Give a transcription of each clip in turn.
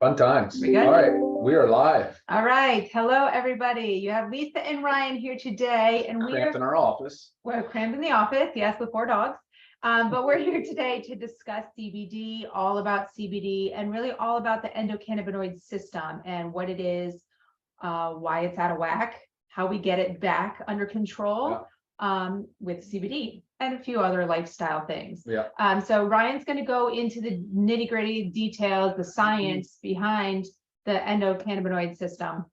Fun times. We good? All right, we are live. All right. Hello, everybody. You have Lisa and Ryan here today, and Cramped in our office. we're crammed in the office, yes, with 4 dogs. But we're here today to discuss CBD, all about CBD, and really all about the endocannabinoid system and what it is, why it's out of whack, how we get it back under control. With CBD and a few other lifestyle things. So Ryan's going to go into the nitty-gritty details, the science behind the endocannabinoid system,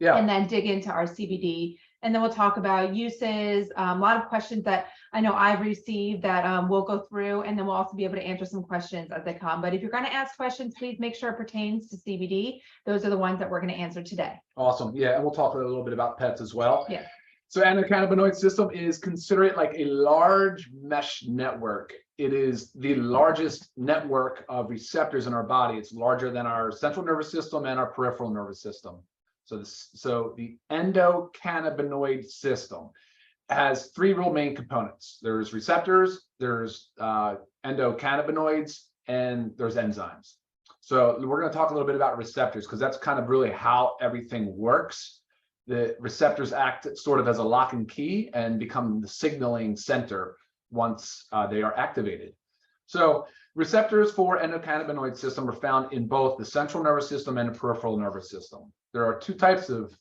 and then dig into our CBD. And then we'll talk about uses, a lot of questions that I know I've received that we'll go through, and then we'll also be able to answer some questions as they come. But if you're going to ask questions, please make sure it pertains to CBD. Those are the ones that we're going to answer today. Awesome. Yeah, and we'll talk a little bit about pets as well. Yeah. So endocannabinoid system is, consider it like a large mesh network. It is the largest network of receptors in our body. It's larger than our central nervous system and our peripheral nervous system. So the endocannabinoid system has 3 real main components. There's receptors, there's endocannabinoids, and there's enzymes. So we're going to talk a little bit about receptors because that's kind of really how everything works. The receptors act sort of as a lock and key and become the signaling center once they are activated. So receptors for endocannabinoid system are found in both the central nervous system and the peripheral nervous system. There are 2 types of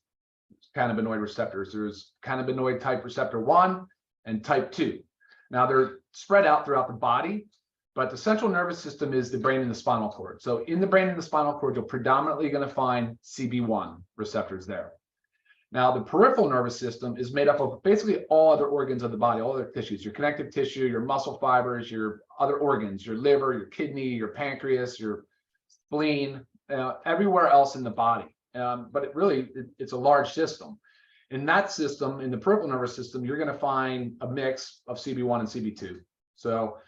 cannabinoid receptors. There's cannabinoid type receptor 1 and type 2. Now they're spread out throughout the body, but the central nervous system is the brain and the spinal cord. So in the brain and the spinal cord, you're predominantly going to find CB1 receptors there. Now, the peripheral nervous system is made up of basically all other organs of the body, all other tissues, your connective tissue, your muscle fibers, your other organs, your liver, your kidney, your pancreas, your spleen, everywhere else in the body. But it's a large system. In that system, in the peripheral nervous system, you're going to find a mix of CB1 and CB2. So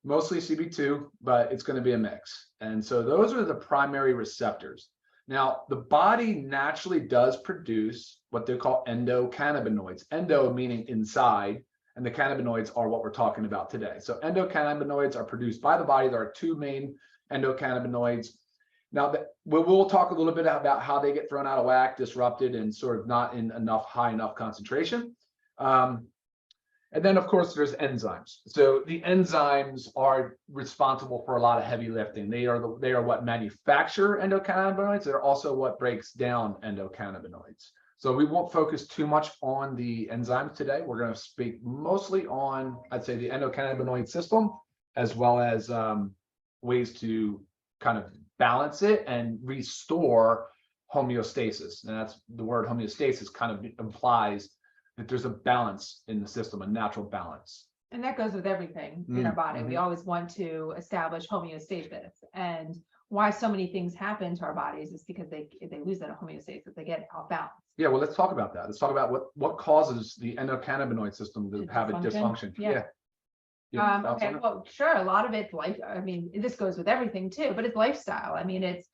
mostly CB2, but it's going to be a mix. And so those are the primary receptors. Now, the body naturally does produce what they call endocannabinoids. Endo meaning inside, and the cannabinoids are what we're talking about today. So endocannabinoids are produced by the body. There are 2 main endocannabinoids. Now, we'll talk a little bit about how they get thrown out of whack, disrupted, and sort of not in high enough concentration. And then, of course, there's enzymes. So the enzymes are responsible for a lot of heavy lifting. They are what manufacture endocannabinoids. They're also what breaks down endocannabinoids. So we won't focus too much on the enzymes today. We're going to speak mostly on, I'd say, the endocannabinoid system, as well as ways to kind of balance it and restore homeostasis. And that's the word homeostasis kind of implies that there's a balance in the system, a natural balance. And that goes with everything in our body. We always want to establish homeostasis. And why so many things happen to our bodies is because they lose that homeostasis, they get off balance. Yeah, well, let's talk about that. Let's talk about what causes the endocannabinoid system to have a dysfunction. Yeah. Okay, well, sure. A lot of it's life. I mean, this goes with everything too, but it's lifestyle. I mean, it's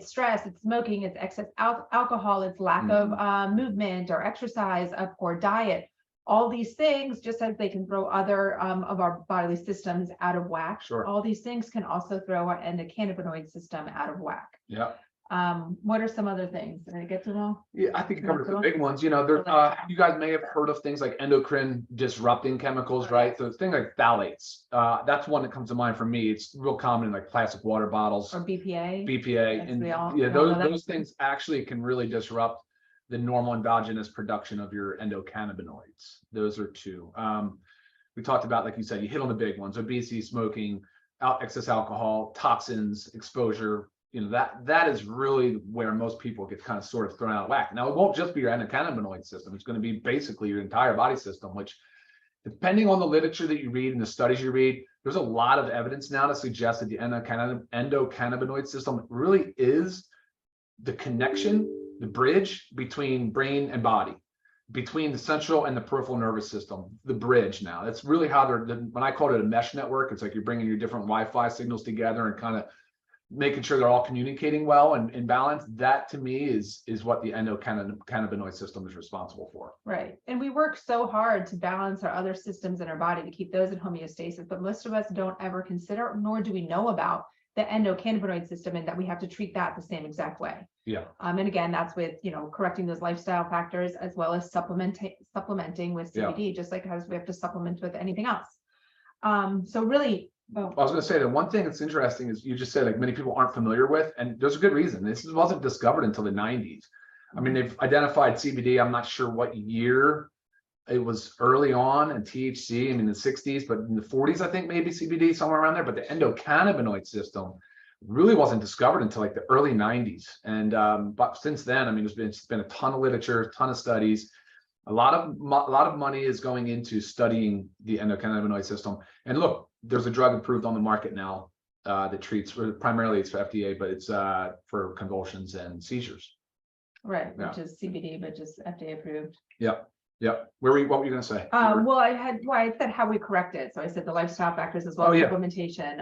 stress, it's smoking, it's excess alcohol, it's lack of movement or exercise, a poor diet. All these things, just as they can throw other of our bodily systems out of whack, all these things can also throw our endocannabinoid system out of whack. Yeah. What are some other things? Did I get to them all? Yeah, I think you covered the big ones. You know, you guys may have heard of things like endocrine disrupting chemicals, right? So things like phthalates. That's one that comes to mind for me. It's real common in like plastic water bottles. Or BPA. BPA. And those things actually can really disrupt the normal endogenous production of your endocannabinoids. Those are 2. We talked about, like you said, you hit on the big ones: obesity, smoking, excess alcohol, toxins, exposure. You know, that is really where most people get kind of sort of thrown out of whack. Now, it won't just be your endocannabinoid system. It's going to be basically your entire body system, which, depending on the literature that you read and the studies you read, there's a lot of evidence now to suggest that the endocannabinoid system really is the connection, the bridge between brain and body, between the central and the peripheral nervous system, the bridge now. That's really how when I called it a mesh network, it's like you're bringing your different Wi-Fi signals together and kind of making sure they're all communicating well and in balance. That to me is what the endocannabinoid system is responsible for. Right. And we work so hard to balance our other systems in our body to keep those in homeostasis, but most of us don't ever consider, nor do we know about the endocannabinoid system, and that we have to treat that the same exact way. Yeah. And again, that's with, correcting those lifestyle factors as well as supplementing with CBD, just like as we have to supplement with anything else. So really, I was going to say that one thing that's interesting is you just said like many people aren't familiar with, and there's a good reason. This wasn't discovered until the 90s. I mean, they've identified CBD. I'm not sure what year it was early on, and THC, I mean, the 60s, but in the 40s, I think maybe CBD, somewhere around there. But the endocannabinoid system really wasn't discovered until like the early 90s. And but since then, I mean, there's been a ton of literature, a ton of studies. A lot of money is going into studying the endocannabinoid system. And look, there's a drug approved on the market now that treats, primarily it's for FDA, but it's for convulsions and seizures. right, which is CBD, but just FDA approved. Yep. Yep. What were you going to say? Well, I said how we correct it. So I said the lifestyle factors as well as supplementation.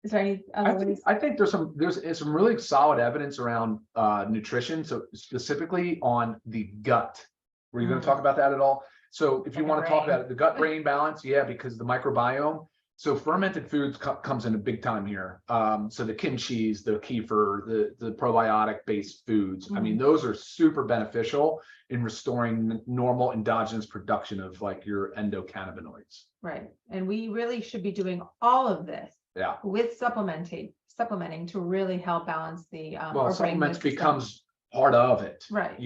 Is there any other ways? I think there's some really solid evidence around nutrition. So specifically on the gut. Were you going to talk about that at all? So if you want to talk about it, the gut-brain balance, because the microbiome. So fermented foods comes in a big time here. So the kimchis, the kefir, the probiotic-based foods. I mean, those are super beneficial in restoring normal endogenous production of like your endocannabinoids. Right. And we really should be doing all of this with supplementing to really help balance the well, supplements becomes part of it. Right.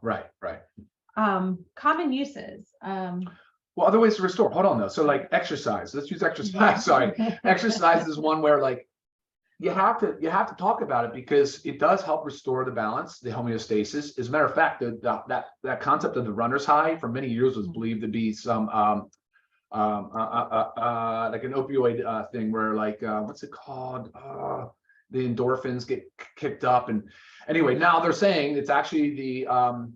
Right. Common uses. Well, other ways to restore. Hold on though. So like exercise. Let's use exercise. Sorry. Exercise is one where like you have to talk about it because it does help restore the balance, the homeostasis. As a matter of fact, that concept of the runner's high for many years was believed to be some like an opioid thing where like what's it called? The endorphins get kicked up, and anyway, now they're saying it's actually the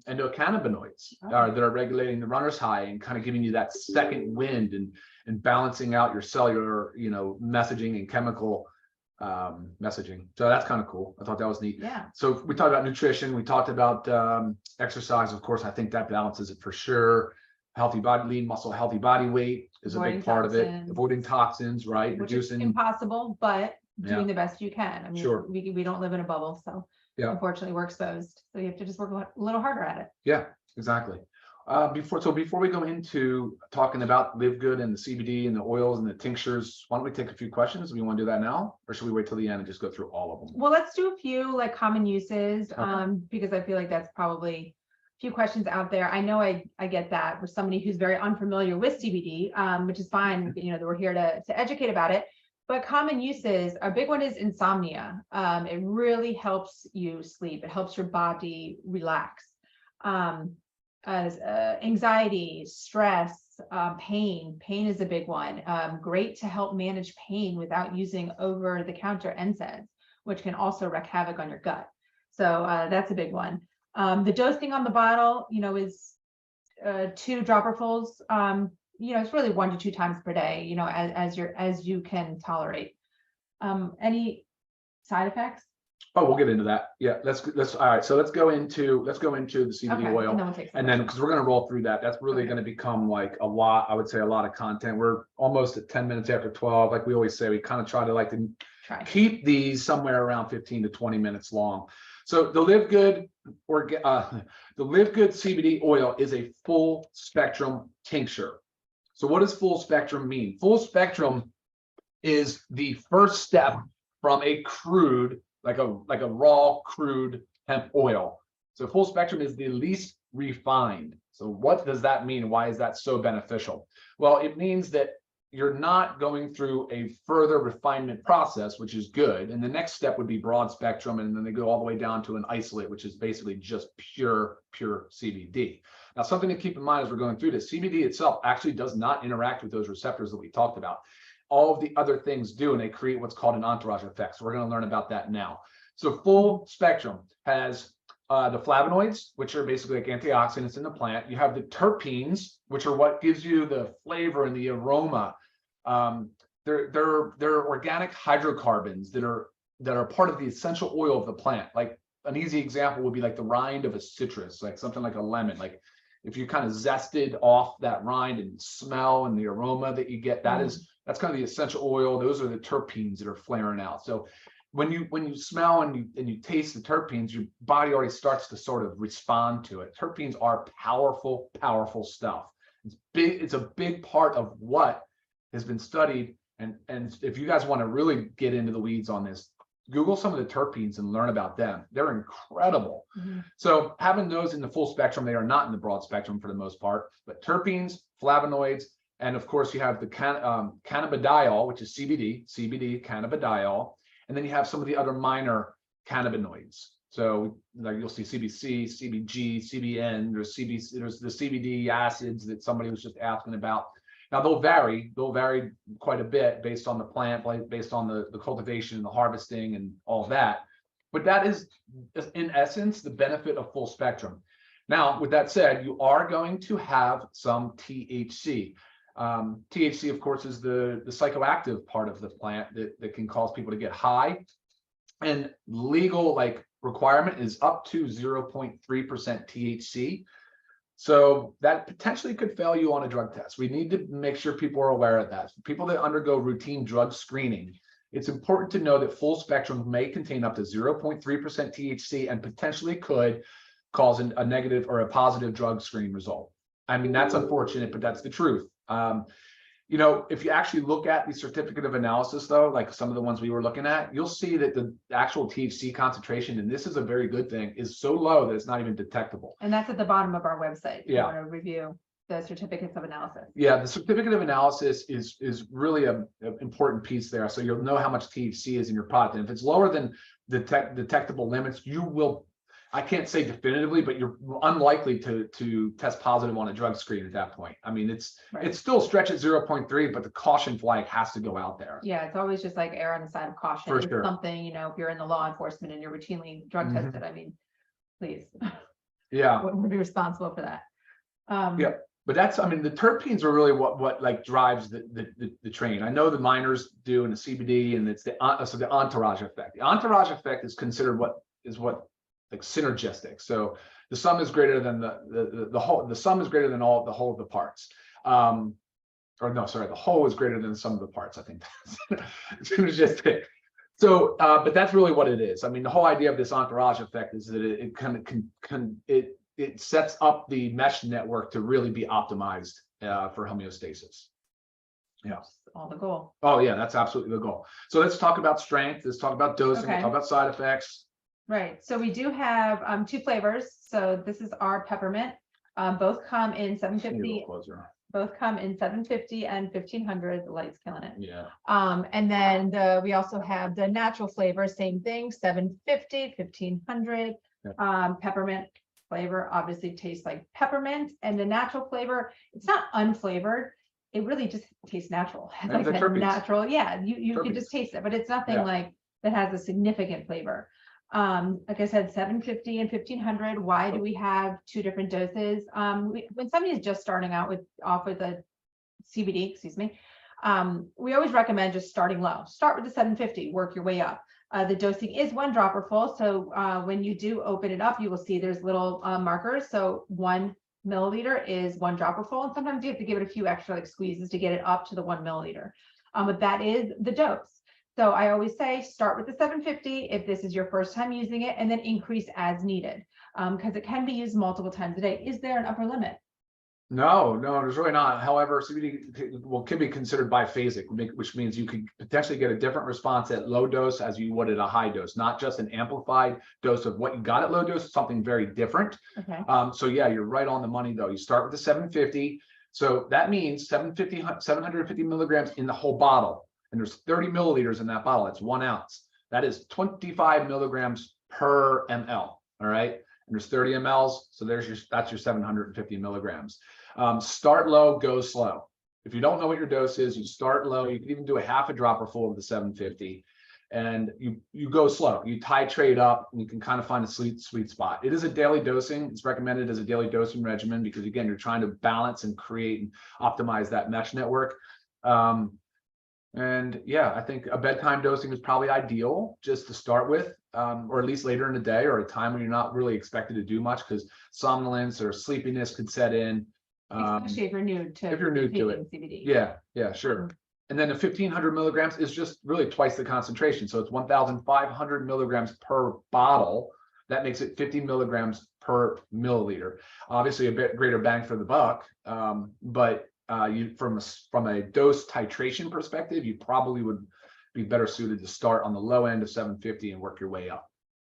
endocannabinoids that are regulating the runner's high and kind of giving you that second wind and balancing out your cellular, messaging and chemical messaging. So that's kind of cool. I thought that was neat. Yeah. So we talked about nutrition. We talked about exercise. Of course, I think that balances it for sure. Healthy body, lean muscle, healthy body weight is a big part of it. Avoiding toxins, right? Which Reducing is impossible, but doing the best you can. I mean, we don't live in a bubble, so unfortunately we're exposed. So you have to just work a little harder at it. Yeah, exactly. Before we go into talking about LiveGood and the CBD and the oils and the tinctures, why don't we take a few questions? Do we want to do that now, or should we wait till the end and just go through all of them? Well, let's do a few like common uses, because I feel like that's probably a few questions out there. I know I get that with somebody who's very unfamiliar with CBD, which is fine. That we're here to educate about it. But common uses, a big one is insomnia. It really helps you sleep. It helps your body relax. Anxiety, stress, pain is a big one. Great to help manage pain without using over-the-counter NSAIDs, which can also wreak havoc on your gut. So that's a big one. The dosing on the bottle, is 2 dropperfuls. It's really 1 to 2 times per day, as you can tolerate. Any side effects? Oh, we'll get into that. Yeah, let's all right. So let's go into the CBD oil, and then because we're going to roll through that. That's really going to become like a lot. I would say a lot of content. We're almost at 10 minutes after 12. Like we always say, we kind of try to keep these somewhere around 15 to 20 minutes long. So the LiveGood CBD oil is a full spectrum tincture. So what does full spectrum mean? Full spectrum is the first step from a crude, like a raw crude hemp oil. So full spectrum is the least refined. So what does that mean? Why is that so beneficial? Well, it means that you're not going through a further refinement process, which is good. And the next step would be broad spectrum. And then they go all the way down to an isolate, which is basically just pure CBD. Now, something to keep in mind as we're going through this, CBD itself actually does not interact with those receptors that we talked about. All of the other things do, and they create what's called an entourage effect. So we're going to learn about that now. So full spectrum has the flavonoids, which are basically like antioxidants in the plant. You have the terpenes, which are what gives you the flavor and the aroma. They're organic hydrocarbons that are part of the essential oil of the plant. Like an easy example would be like the rind of a citrus, like something like a lemon. Like if you kind of zested off that rind and smell and the aroma that you get, that is That's kind of the essential oil. Those are the terpenes that are flaring out. So when you smell and you taste the terpenes, your body already starts to sort of respond to it. Terpenes are powerful, powerful stuff. It's big. It's a big part of what has been studied. And if you guys want to really get into the weeds on this, Google some of the terpenes and learn about them. They're incredible. So having those in the full spectrum, they are not in the broad spectrum for the most part, but terpenes, flavonoids, and of course you have the cannabidiol, which is CBD, cannabidiol, and then you have some of the other minor cannabinoids. So like you'll see CBC, CBG, CBN, there's the CBD acids that somebody was just asking about. Now they'll vary quite a bit based on the plant, based on the cultivation and the harvesting and all that. But that is, in essence, the benefit of full spectrum. Now, with that said, you are going to have some THC. THC, of course, is the psychoactive part of the plant that can cause people to get high. And legal requirement is up to 0.3% THC. So that potentially could fail you on a drug test. We need to make sure people are aware of that. For people that undergo routine drug screening, it's important to know that full spectrum may contain up to 0.3% THC and potentially could cause a negative or a positive drug screen result. I mean, that's unfortunate, but that's the truth. If you actually look at the certificate of analysis, though, like some of the ones we were looking at, you'll see that the actual THC concentration, and this is a very good thing, is so low that it's not even detectable. And that's at the bottom of our website. If you want to review the certificates of analysis. Yeah, the certificate of analysis is really an important piece there. So you'll know how much THC is in your product. And if it's lower than detectable limits, you will, I can't say definitively, but you're unlikely to test positive on a drug screen at that point. I mean, it's still stretch at 0.3, but the caution flag has to go out there. Yeah, it's always just like err on the side of caution. For sure. Something, if you're in the law enforcement and you're routinely drug tested, I mean, please. Yeah. Would be responsible for that. Yeah. But that's, I mean, the terpenes are really what drives the train. I know the miners do in the CBD, and it's the entourage effect. The entourage effect is considered what synergistic. So the sum is greater than the whole. The sum is greater than the whole of the parts. The whole is greater than the sum of the parts. I think that's synergistic. So, but that's really what it is. I mean, the whole idea of this entourage effect is that it kind of it sets up the mesh network to really be optimized for homeostasis. Yeah. That's all the goal. Oh yeah, that's absolutely the goal. So let's talk about strength. Let's talk about dosing. Okay. We'll talk about side effects. Right. So we do have two flavors. So this is our peppermint. Both come in 750. Both come in 750 and 1500. The light's killing it. Yeah. And then we also have the natural flavor. Same thing. 750, 1500. Yeah. Peppermint flavor obviously tastes like peppermint, and the natural flavor, it's not unflavored. It really just tastes natural. Like natural. Yeah. You can just taste it, but it's nothing like that has a significant flavor. Like I said, 750 and 1500. Why do we have two different doses? When somebody is just starting out off with a CBD, we always recommend just starting low. Start with the 750, work your way up. The dosing is 1 dropper full. So when you do open it up, you will see there's little markers. So 1 milliliter is 1 dropper full. And sometimes you have to give it a few extra squeezes to get it up to the 1 milliliter. But that is the dose. So I always say start with the 750 if this is your first time using it, and then increase as needed because it can be used multiple times a day. Is there an upper limit? No, there's really not. However, CBD can be considered biphasic, which means you could potentially get a different response at low dose as you would at a high dose, not just an amplified dose of what you got at low dose, something very different. Okay. So yeah, you're right on the money though. You start with the 750. So that means 750 milligrams in the whole bottle. And there's 30 milliliters in that bottle. That's 1 ounce. That is 25 milligrams per ml. All right. And there's 30 mLs. So that's your 750 milligrams. Start low, go slow. If you don't know what your dose is, you start low. You can even do a half a dropper full of the 750, and you go slow. You titrate up, and you can kind of find a sweet spot. It is a daily dosing. It's recommended as a daily dosing regimen because again, you're trying to balance and create and optimize that mesh network. And yeah, I think a bedtime dosing is probably ideal just to start with, or at least later in the day or a time when you're not really expected to do much because somnolence or sleepiness could set in. Especially if you're new to it. CBD. Yeah, sure. And then the 1500 milligrams is just really twice the concentration. So it's 1500 milligrams per bottle. That makes it 50 milligrams per milliliter. Obviously a bit greater bang for the buck. But you from a dose titration perspective, you probably would be better suited to start on the low end of 750 and work your way up.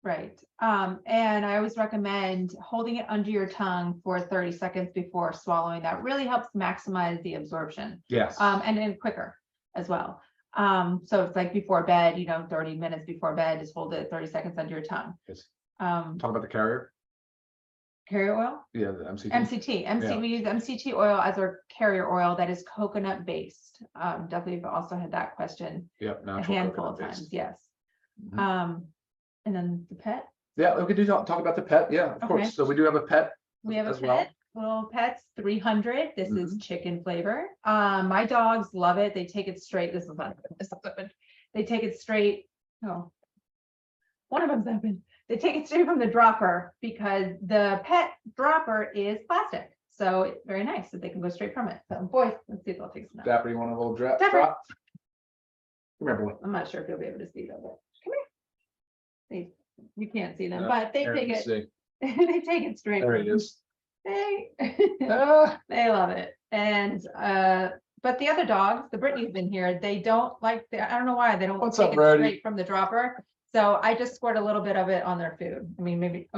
Right. And I always recommend holding it under your tongue for 30 seconds before swallowing. That really helps maximize the absorption. Yes. And then quicker as well. So it's like before bed, 30 minutes before bed, just hold it 30 seconds under your tongue. Yes. Talk about the carrier. Carrier oil? Yeah, the MCT. We use MCT oil as our carrier oil that is coconut based. Definitely also had that question a handful of times. Yes. And then the pet. Yeah, we could talk about the pet. Yeah, of course. So we do have a pet. We have a pet. Little Pets 300. This is chicken flavor. My dogs love it. They take it straight. This is not open. They take it straight. Oh, one of them's open. They take it straight from the dropper because the pet dropper is plastic. So it's very nice that they can go straight from it. So boy, let's see if they'll take some. Dapper, you want a little drop? Dapper. Come here, boy. I'm not sure if you'll be able to see them, but come here. You can't see them, but they take it. They take it straight. There it is. They love it. And but the other dogs, the Brittany's been here, they don't like I don't know why they don't take it straight from the dropper. So I just squirt a little bit of it on their food. I mean, maybe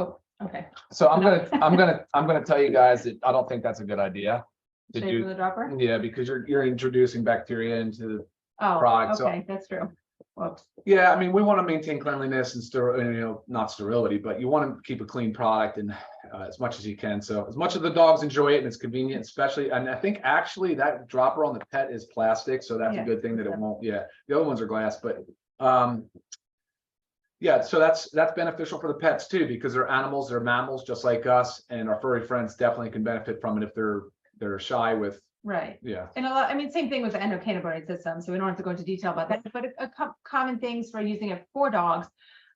okay. So I'm gonna tell you guys that I don't think that's a good idea to Straight do from the dropper? Yeah, because you're introducing bacteria into the product. Okay, that's true. Whoops. Yeah, I mean, we want to maintain cleanliness and not sterility, but you want to keep a clean product and as much as you can. So as much as the dogs enjoy it and it's convenient, especially, and I think actually that dropper on the pet is plastic, so that's a good thing that it won't. Yeah, the other ones are glass, but yeah, so that's beneficial for the pets too, because they're animals, they're mammals just like us, and our furry friends definitely can benefit from it if they're shy with. Right. Yeah. And same thing with the endocannabinoid system. So we don't have to go into detail about that, but common things for using it for dogs.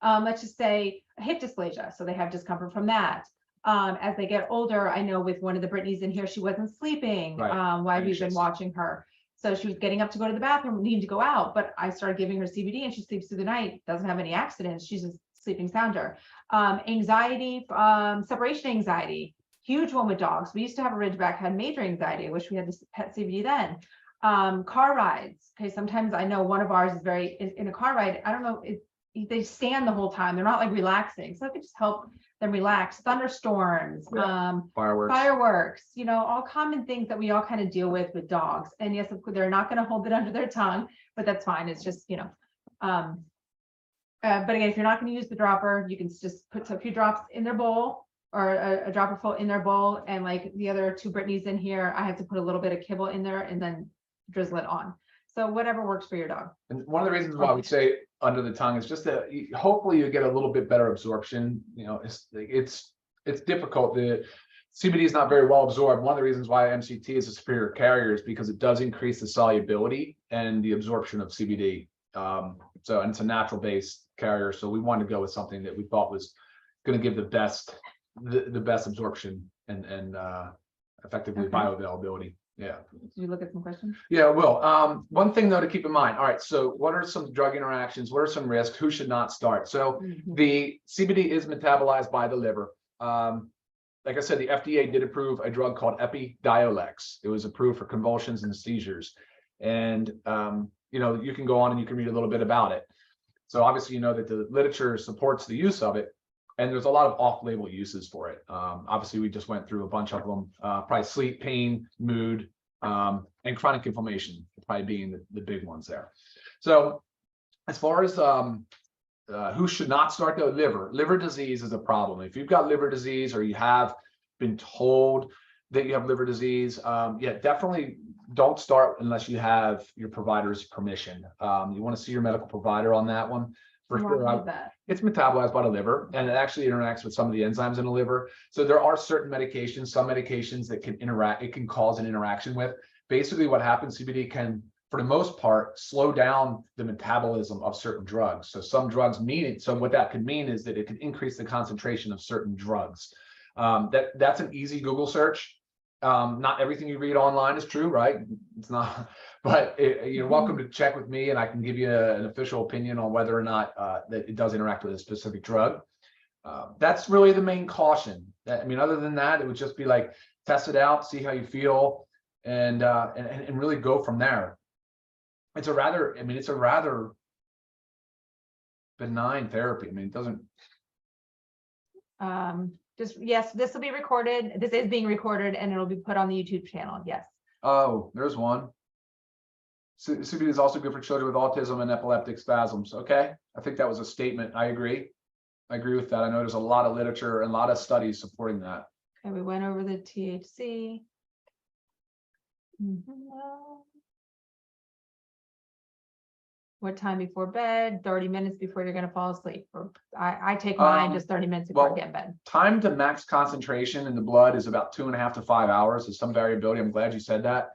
Let's just say hip dysplasia. So they have discomfort from that. As they get older, I know with one of the Brittany's in here, she wasn't sleeping while we've been watching her. So she was getting up to go to the bathroom, needing to go out, but I started giving her CBD and she sleeps through the night, doesn't have any accidents. She's just sleeping sounder. Anxiety, separation anxiety. Huge one with dogs. We used to have a Ridgeback, had major anxiety. I wish we had this pet CBD then. Car rides. Okay, sometimes I know one of ours is in a car ride. I don't know, they stand the whole time. They're not like relaxing. So it could just help them relax. Thunderstorms, fireworks, all common things that we all kind of deal with dogs. And yes, of course, they're not going to hold it under their tongue, but that's fine. It's just, but again, if you're not going to use the dropper, you can just put a few drops in their bowl, or a dropper full in their bowl. And like the other two Brittany's in here, I have to put a little bit of kibble in there and then drizzle it on. So whatever works for your dog. And one of the reasons why we say under the tongue is just that hopefully you get a little bit better absorption. It's difficult. The CBD is not very well absorbed. One of the reasons why MCT is a superior carrier is because it does increase the solubility and the absorption of CBD. And it's a natural based carrier. So we wanted to go with something that we thought was going to give the best absorption and effectively bioavailability. Yeah. Did you look at some questions? Yeah, well, one thing though to keep in mind. All right, so what are some drug interactions? What are some risks? Who should not start? So the CBD is metabolized by the liver. Like I said, the FDA did approve a drug called Epidiolex. It was approved for convulsions and seizures. And you can go on and you can read a little bit about it. So obviously you know that the literature supports the use of it. And there's a lot of off-label uses for it. Obviously, we just went through a bunch of them, probably sleep, pain, mood, and chronic inflammation probably being the big ones there. So as far as who should not start, though, liver disease is a problem. If you've got liver disease or you have been told that you have liver disease, definitely don't start unless you have your provider's permission. You want to see your medical provider on that one. For sure, it's metabolized by the liver, and it actually interacts with some of the enzymes in the liver. So there are certain medications, some medications that can interact, it can cause an interaction with. Basically what happens, CBD can, for the most part, slow down the metabolism of certain drugs. So some drugs mean it. So what that could mean is that it can increase the concentration of certain drugs. That's an easy Google search. Not everything you read online is true, right? It's not, but you're welcome to check with me, and I can give you an official opinion on whether or not that it does interact with a specific drug. That's really the main caution. I mean, other than that, it would just be like test it out, see how you feel, and really go from there. It's a rather benign therapy. I mean, it doesn't. Just yes, this will be recorded. This is being recorded, and it'll be put on the YouTube channel. Yes. Oh, there's one. CBD is also good for children with autism and epileptic spasms. Okay, I think that was a statement. I agree with that. I know there's a lot of literature and a lot of studies supporting that. Okay, we went over the THC. What time before bed? 30 minutes before you're going to fall asleep. Or I take mine just 30 minutes before I get in bed. Time to max concentration in the blood is about 2.5 to 5 hours. There's some variability. I'm glad you said that.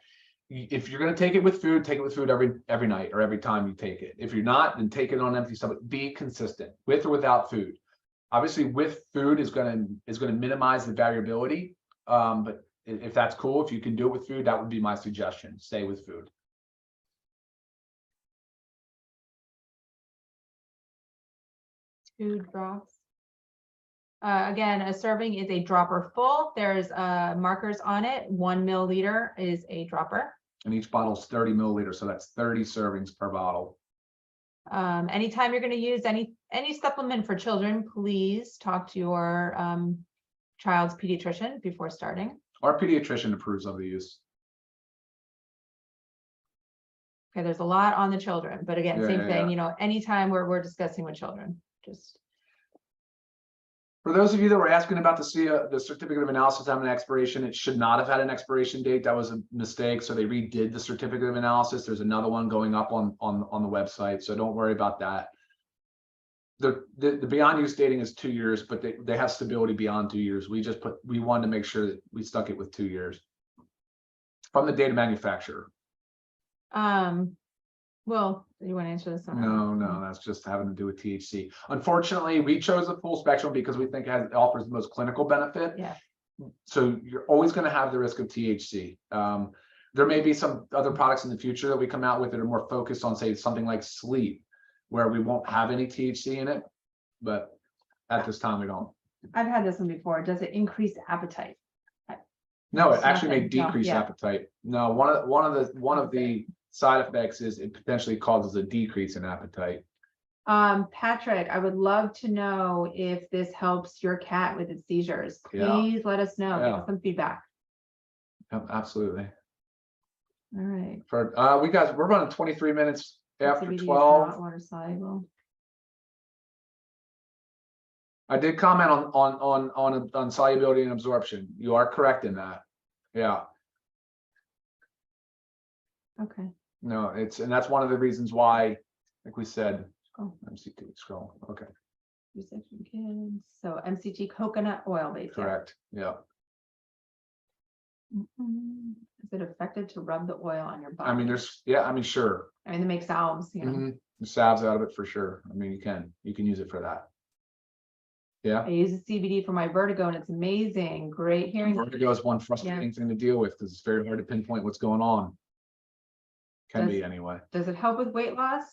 If you're going to take it with food, take it with food every night or every time you take it. If you're not, then take it on empty stomach. Be consistent with or without food. Obviously, with food is going to minimize the variability. But if that's cool, if you can do it with food, that would be my suggestion. Stay with food. Two drops. Again, a serving is a dropper full. There's markers on it. 1 milliliter is a dropper. And each bottle is 30 milliliters, so that's 30 servings per bottle. Anytime you're going to use any supplement for children, please talk to your child's pediatrician before starting. Our pediatrician approves of the use. Okay, there's a lot on the children, but again, same thing. You know, anytime we're discussing with children, just. For those of you that were asking about the certificate of analysis having an expiration, it should not have had an expiration date. That was a mistake. So they redid the certificate of analysis. There's another one going up on the website. So don't worry about that. The beyond use dating is 2 years, but they have stability beyond 2 years. We wanted to make sure that we stuck it with 2 years from the date of manufacturer. Well, you want to answer this? No, that's just having to do with THC. Unfortunately, we chose the full spectrum because we think it offers the most clinical benefit. Yeah. So you're always going to have the risk of THC. There may be some other products in the future that we come out with that are more focused on, say, something like sleep, where we won't have any THC in it. But at this time, we don't. I've had this one before. Does it increase appetite? No, it actually may decrease appetite. No, one of the side effects is it potentially causes a decrease in appetite. Patrick, I would love to know if this helps your cat with its seizures. Please let us know. Give us some feedback. Absolutely. All right. We're running 23 minutes after CBD 12. is not water soluble. I did comment on solubility and absorption. You are correct in that. Yeah. Okay. No, and that's one of the reasons why, like we said, MCT scroll. Okay. Resection kids. So MCT coconut oil based. Correct. Yeah. Is it effective to rub the oil on your body? I mean, sure. I mean, they make salves, you know. The salves out of it for sure. I mean, you can use it for that. Yeah. I use the CBD for my vertigo and it's amazing. Great hearing. Vertigo is one frustrating thing to deal with because it's very hard to pinpoint what's going on. Can be anyway. Does it help with weight loss?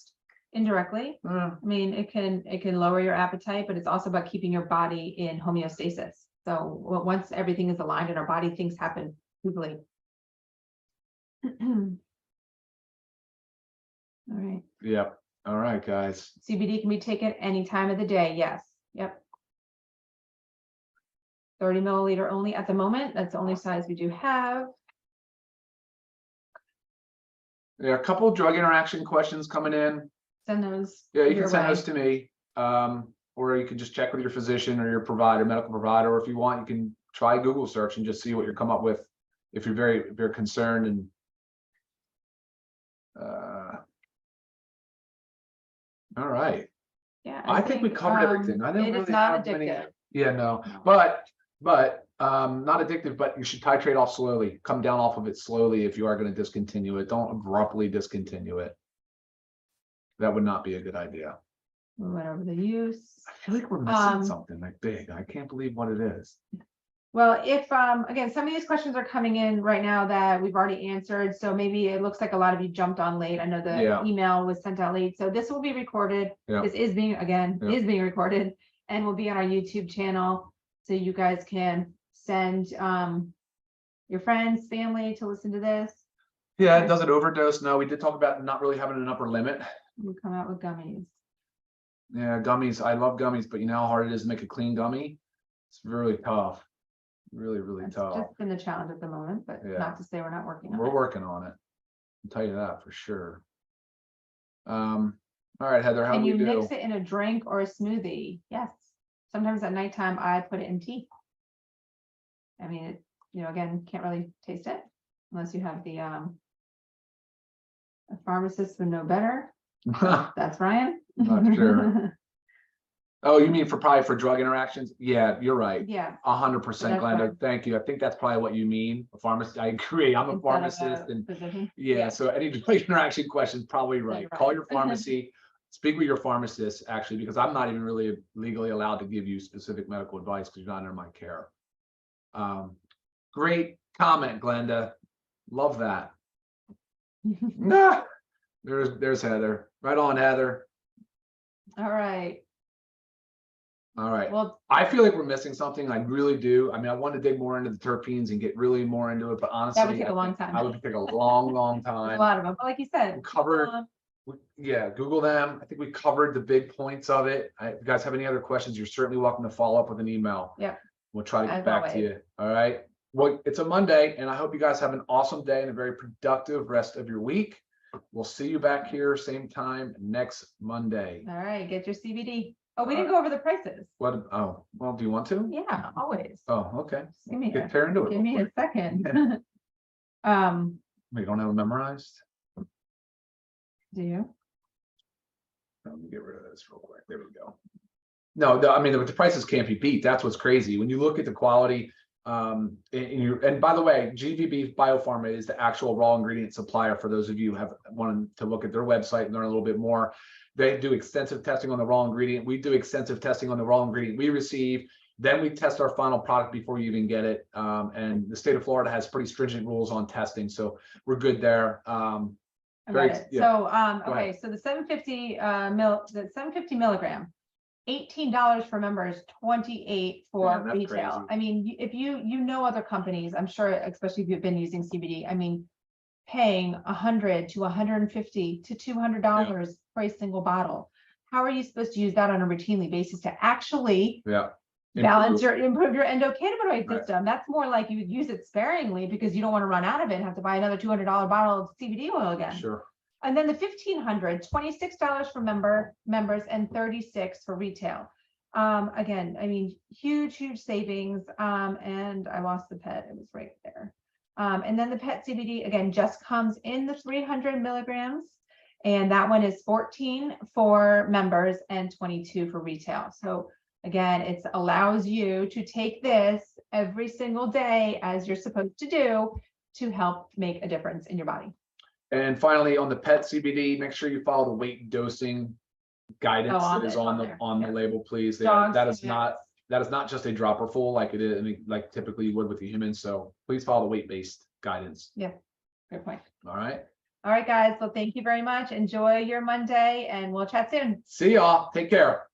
Indirectly. I mean, it can lower your appetite, but it's also about keeping your body in homeostasis. So once everything is aligned in our body, things happen smoothly. All right. Yep. All right, guys. CBD can be taken any time of the day. Yes. Yep. 30 milliliter only at the moment. That's the only size we do have. Yeah, a couple of drug interaction questions coming in. Send those. Yeah, you can send those to me. Or you can just check with your physician or your provider, medical provider, or if you want, you can try Google search and just see what you come up with if you're very, very concerned. And all right. Yeah, I think we covered everything. I didn't it really is not have addictive. many. Yeah, no. But not addictive, but you should titrate off slowly. Come down off of it slowly if you are going to discontinue it. Don't abruptly discontinue it. That would not be a good idea. We went over the use. I feel like we're missing something like big. I can't believe what it is. Well, if again, some of these questions are coming in right now that we've already answered, so maybe it looks like a lot of you jumped on late. I know the email was sent out late, so this will be recorded. This is being being recorded and will be on our YouTube channel, so you guys can send your friends, family to listen to this. Yeah, does it overdose? No, we did talk about not really having an upper limit. We come out with gummies. Yeah, gummies. I love gummies, but you know how hard it is to make a clean gummy? It's really tough. Really, really tough. It's just been the challenge at the moment, but not to say we're not working on it. We're working on it. I'll tell you that for sure. All right, Heather, how do we do? Can you mix it in a drink or a smoothie? Yes. Sometimes at nighttime I put it in tea. I mean, it, you know, again, can't really taste it unless you have the a pharmacist would know better. That's Ryan. Not sure. Oh, you mean probably for drug interactions? Yeah, you're right. Yeah. 100%, Glenda. Thank you. I think that's probably what you mean. A pharmacist. I agree. I'm a pharmacist, and so any drug interaction questions, probably right. Call your pharmacy. Speak with your pharmacist, actually, because I'm not even really legally allowed to give you specific medical advice because you're not under my care. Great comment, Glenda. Love that. Nah, there's Heather. Right on, Heather. All right. All right. Well, I feel like we're missing something. I really do. I mean, I want to dig more into the terpenes and get really more into it, but honestly, that would take a long time. I would take a long time. A lot of them, but like you said, we covered. Google them. I think we covered the big points of it. If you guys have any other questions, you're certainly welcome to follow up with an email. Yep. We'll try to get back to you. All right. Well, it's a Monday, and I hope you guys have an awesome day and a very productive rest of your week. We'll see you back here same time next Monday. All right. Get your CBD. Oh, we didn't go over the prices. What? Oh, well, do you want to? Yeah, always. Oh, okay. Just give me Get tear into it. Give me a second. We don't have it memorized. Do you? Let me get rid of this real quick. There we go. No, I mean, the prices can't be beat. That's what's crazy. When you look at the quality, and by the way, GVB Biopharma is the actual raw ingredient supplier for those of you who have wanted to look at their website and learn a little bit more. They do extensive testing on the raw ingredient. We do extensive testing on the raw ingredient we receive. Then we test our final product before you even get it. And the state of Florida has pretty stringent rules on testing, so we're good there. So okay, so the 750 milligram, $18 for members, $28 for retail. Crazy. I mean, if you know other companies, I'm sure, especially if you've been using CBD, I mean, paying $100 to $150 to $200 for a single bottle. How are you supposed to use that on a routinely basis to actually improve your endocannabinoid system? That's more like you would use it sparingly because you don't want to run out of it and have to buy another $200 bottle of CBD oil again. Sure. And then the $1,500, $26 for members and $36 for retail. Again, I mean, huge savings. And I lost the pet. It was right there. And then the pet CBD, again, just comes in the 300 milligrams. And that one is $14 for members and $22 for retail. So again, it allows you to take this every single day as you're supposed to do to help make a difference in your body. And finally, on the pet CBD, make sure you follow the weight dosing guidance that is on the label, please. That is not just a dropper full like it is, like typically you would with the humans. So please follow the weight-based guidance. Yeah, good point. All right. All right, guys. Well, thank you very much. Enjoy your Monday, and we'll chat soon. See y'all. Take care.